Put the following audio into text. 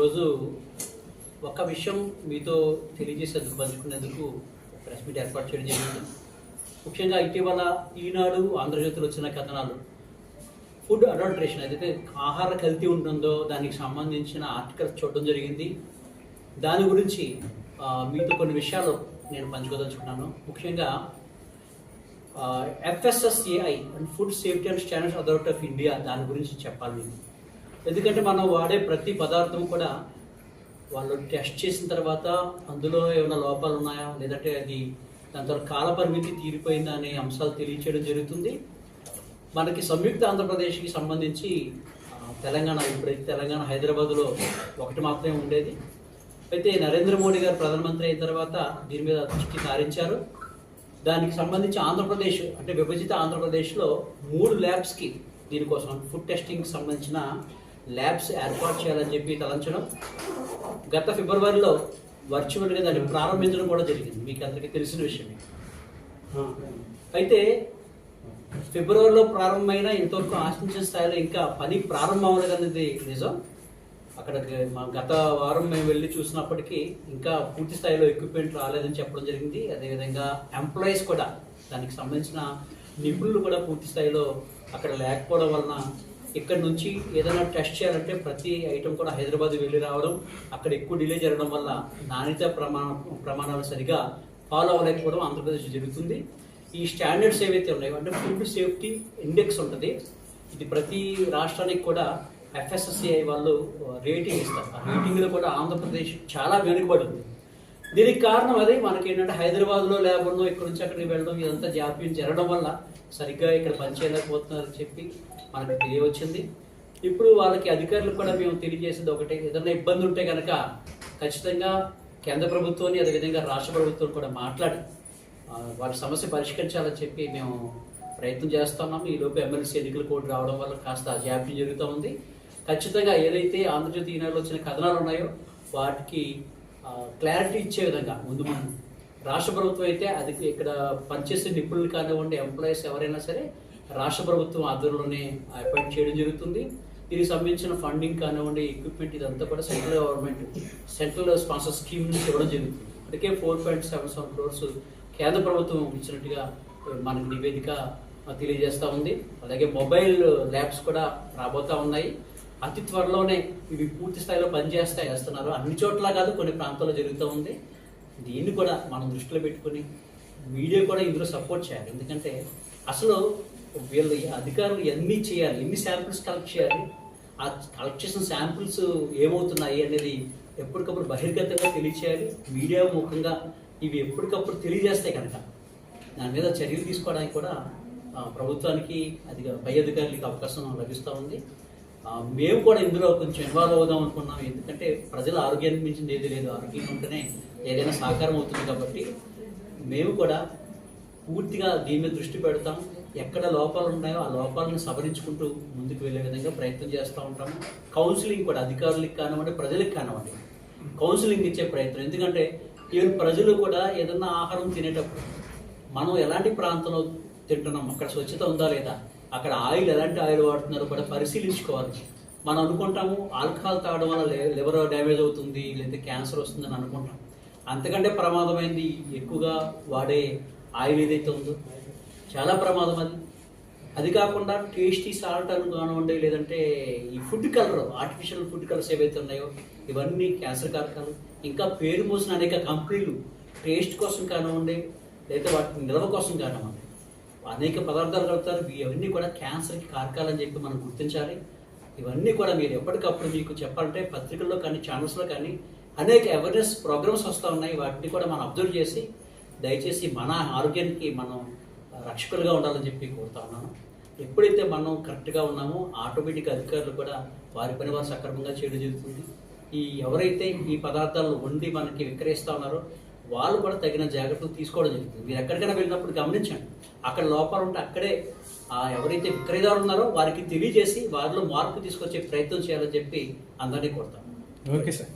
ఈరోజు ఒక విషయం మీతో తెలియజేసేందుకు పంచుకునేందుకు ప్రెస్ మీట్ ఏర్పాటు చేయడం జరిగింది. ముఖ్యంగా ఇటీవల ఈనాడు ఆంధ్రజ్యోతిలో వచ్చిన కథనాలు ఫుడ్ అడల్ట్రేషన్ ఏదైతే ఆహార కల్తీ ఉంటుందో దానికి సంబంధించిన ఆర్టికల్స్ చూడడం జరిగింది. దాని గురించి మీతో కొన్ని విషయాలు నేను పంచుకోదలుచుకున్నాను. ముఖ్యంగా FSSAI and food safety and standards authority of India దాని గురించి చెప్పాలి నేను. ఎందుకంటే మనం వాడే ప్రతి పదార్థం కూడా వాళ్ళు టెస్ట్ చేసిన తర్వాత అందులో ఏమైనా లోపాలు ఉన్నాయా లేదంటే అది దాని తర్వాత కాల పరిమితి తీరిపోయిందా అనే అంశాలు తెలియచేయడం జరుగుతుంది. మనకి సంయుక్త ఆంధ్రప్రదేశ్కి సంబంధించి తెలంగాణ ఇప్పుడైతే తెలంగాణ హైదరాబాద్లో ఒకటి మాత్రమే ఉండేది. అయితే నరేంద్ర మోడీ గారు ప్రధానమంత్రి అయిన తర్వాత దీని మీద దృష్టి సారించారు. దానికి సంబంధించి ఆంధ్రప్రదేశ్ అంటే విభజిత ఆంధ్రప్రదేశ్లో 3 ల్యాబ్స్కి దీనికోసం ఫుడ్ టెస్టింగ్కి సంబంధించిన ల్యాబ్స్ ఏర్పాటు చేయాలని చెప్పి తలంచడం, గత ఫిబ్రవరిలో వర్చువల్గా దాన్ని ప్రారంభించడం కూడా జరిగింది. మీకు అందరికీ తెలిసిన విషయమే. అయితే ఫిబ్రవరిలో ప్రారంభమైన ఇంతవరకు ఆశించిన స్థాయిలో ఇంకా పని ప్రారంభం అవ్వలేదనేది నిజం. అక్కడికి గత వారం మేము వెళ్ళి చూసినప్పటికీ ఇంకా పూర్తి స్థాయిలో ఎక్విప్మెంట్ రాలేదని చెప్పడం జరిగింది. అదేవిధంగా ఎంప్లాయీస్ కూడా దానికి సంబంధించిన నిపుణులు కూడా పూర్తి స్థాయిలో అక్కడ లేకపోవడం వలన ఇక్కడ నుంచి ఏదైనా టెస్ట్ చేయాలంటే ప్రతి ఐటెం కూడా హైదరాబాద్ వెళ్ళి రావడం, అక్కడ ఎక్కువ డిలే జరగడం వల్ల నాణ్యత ప్రమాణాలు సరిగా ఫాలో అవ్వలేకపోవడం ఆంధ్రప్రదేశ్ జరుగుతుంది. ఈ స్టాండర్డ్స్ ఏవైతే ఉన్నాయో అంటే ఫుడ్ సేఫ్టీ ఇండెక్స్ ఉంటుంది, ఇది ప్రతి రాష్ట్రానికి కూడా FSSAI వాళ్ళు రేటింగ్ ఇస్తారు. ఆ రేటింగ్లో కూడా ఆంధ్రప్రదేశ్ చాలా వెనుకబడి ఉంది. దీనికి కారణం అది మనకి ఏంటంటే హైదరాబాద్లో లేకుండా ఇక్కడ నుంచి అక్కడికి వెళ్ళడం ఇదంతా జాప్యం జరగడం వల్ల సరిగ్గా ఇక్కడ పనిచేయలేకపోతున్నారని చెప్పి మనకు తెలియవచ్చింది. ఇప్పుడు వాళ్ళకి అధికారులకు కూడా మేము తెలియజేసేది ఒకటే, ఏదైనా ఇబ్బంది ఉంటే కనుక ఖచ్చితంగా కేంద్ర ప్రభుత్వాన్ని అదేవిధంగా రాష్ట్ర ప్రభుత్వం కూడా మాట్లాడి వాళ్ళ సమస్య పరిష్కరించాలని చెప్పి మేము ప్రయత్నం చేస్తున్నాము. ఈలోపు ఎమ్మెల్సీ ఎన్నికలు కూడా రావడం వల్ల కాస్త జాప్యం జరుగుతూ ఉంది. ఖచ్చితంగా ఏదైతే ఆంధ్రజ్యోతి ఈనాడులో వచ్చిన కథనాలు ఉన్నాయో వాటికి క్లారిటీ ఇచ్చే విధంగా ముందు రాష్ట్ర ప్రభుత్వం అయితే అది ఇక్కడ పనిచేసే నిపుణులు కానివ్వండి, ఎంప్లాయీస్ ఎవరైనా సరే రాష్ట్ర ప్రభుత్వం ఆధ్వర్యంలోనే అపాయింట్ చేయడం జరుగుతుంది. దీనికి సంబంధించిన ఫండింగ్ కానివ్వండి, ఎక్విప్మెంట్ ఇదంతా కూడా central government central sponsor scheme నుంచి ఇవ్వడం జరుగుతుంది. అందుకే 4.77 crores కేంద్ర ప్రభుత్వం ఇచ్చినట్టుగా మనకి నివేదిక తెలియజేస్తూ ఉంది. అలాగే మొబైల్ ల్యాబ్స్ కూడా రాబోతూ ఉన్నాయి. అతి త్వరలోనే ఇవి పూర్తి స్థాయిలో వేస్తున్నారు. అన్ని చోట్ల కాదు, కొన్ని ప్రాంతాల్లో జరుగుతూ ఉంది. దీన్ని కూడా మనం దృష్టిలో పెట్టుకుని మీడియా కూడా ఇందులో సపోర్ట్ చేయాలి. ఎందుకంటే అసలు వీళ్ళు అధికారులు ఎన్ని చేయాలి, ఎన్ని శాంపిల్స్ కలెక్ట్ చేయాలి, ఆ కలెక్ట్ చేసిన శాంపిల్స్ ఏమవుతున్నాయి అనేది ఎప్పటికప్పుడు బహిర్గతంగా తెలియచేయాలి. మీడియా ముఖంగా ఇవి ఎప్పటికప్పుడు తెలియజేస్తాయి కనుక దాని మీద చర్యలు తీసుకోవడానికి కూడా ప్రభుత్వానికి పై అధికారులకి అవకాశం లభిస్తూ ఉంది. మేము కూడా ఇందులో కొంచెం ఇన్వాల్వ్ అవుదాం అనుకున్నాం. ఎందుకంటే ప్రజల ఆరోగ్యానికి మించింది ఏది లేదు, ఆరోగ్యం ఉంటేనే ఏదైనా సహకారం అవుతుంది. కాబట్టి మేము కూడా పూర్తిగా దీని మీద దృష్టి పెడతాం. ఎక్కడ లోపాలు ఉన్నాయో ఆ లోపాలను సవరించుకుంటూ ముందుకు వెళ్ళే విధంగా ప్రయత్నం చేస్తూ ఉంటాము. కౌన్సిలింగ్ కూడా అధికారులకు కానివ్వండి, ప్రజలకు కానివ్వండి కౌన్సిలింగ్ ఇచ్చే ప్రయత్నం. ఎందుకంటే ఈవెన్ ప్రజలు కూడా ఏదన్నా ఆహారం తినేటప్పుడు మనం ఎలాంటి ప్రాంతంలో తింటున్నాం, అక్కడ స్వచ్ఛత ఉందా లేదా, అక్కడ ఆయిల్ ఎలాంటి ఆయిల్ వాడుతున్నారో కూడా పరిశీలించుకోవాలి. మనం అనుకుంటాము ఆల్కహాల్ తాగడం వల్ల లివర్ డ్యామేజ్ అవుతుంది లేదా క్యాన్సర్ వస్తుందని అనుకుంటాం. అంతకంటే ప్రమాదమైంది ఎక్కువగా వాడే ఆయిల్ ఏదైతే ఉందో చాలా ప్రమాదం అది. అది కాకుండా టేస్టీ సాల్ట్ అని కానివ్వండి, లేదంటే ఈ food colour artificial food colours ఏవైతే ఉన్నాయో ఇవన్నీ క్యాన్సర్ కారకాలు. ఇంకా పేరు మోసిన అనేక కంపెనీలు టేస్ట్ కోసం కానివ్వండి లేదా వాటి నిల్వ కోసం కానివ్వండి అనేక పదార్థాలు కలుపుతారు. ఇవన్నీ కూడా క్యాన్సర్కి కారకాలని చెప్పి మనం గుర్తించాలి. ఇవన్నీ కూడా మీరు ఎప్పటికప్పుడు మీకు చెప్పాలంటే పత్రికల్లో కానీ ఛానల్స్లో కానీ అనేక అవేర్నెస్ ప్రోగ్రామ్స్ వస్తూ ఉన్నాయి. వాటిని కూడా మనం అబ్జర్వ్ చేసి దయచేసి మన ఆరోగ్యానికి మనం రక్షకులుగా ఉండాలని చెప్పి కోరుతా ఉన్నాను. ఎప్పుడైతే మనం కరెక్ట్గా ఉన్నామో ఆటోమేటిక్ అధికారులు కూడా వారి పని వారు సక్రమంగా చేయడం జరుగుతుంది. ఎవరైతే ఈ పదార్థాలను వండి మనకి విక్రయిస్తూ ఉన్నారో వాళ్ళు కూడా తగిన జాగ్రత్తలు తీసుకోవడం జరుగుతుంది. మీరు ఎక్కడికైనా వెళ్ళినప్పుడు గమనించండి, అక్కడ లోపాలు ఉంటే అక్కడే ఎవరైతే విక్రయదారులు ఉన్నారో వారికి తెలియజేసి వారిలో మార్పు తీసుకొచ్చే ప్రయత్నం చేయాలని చెప్పి అందరినీ కోరుతాను. Okay sir.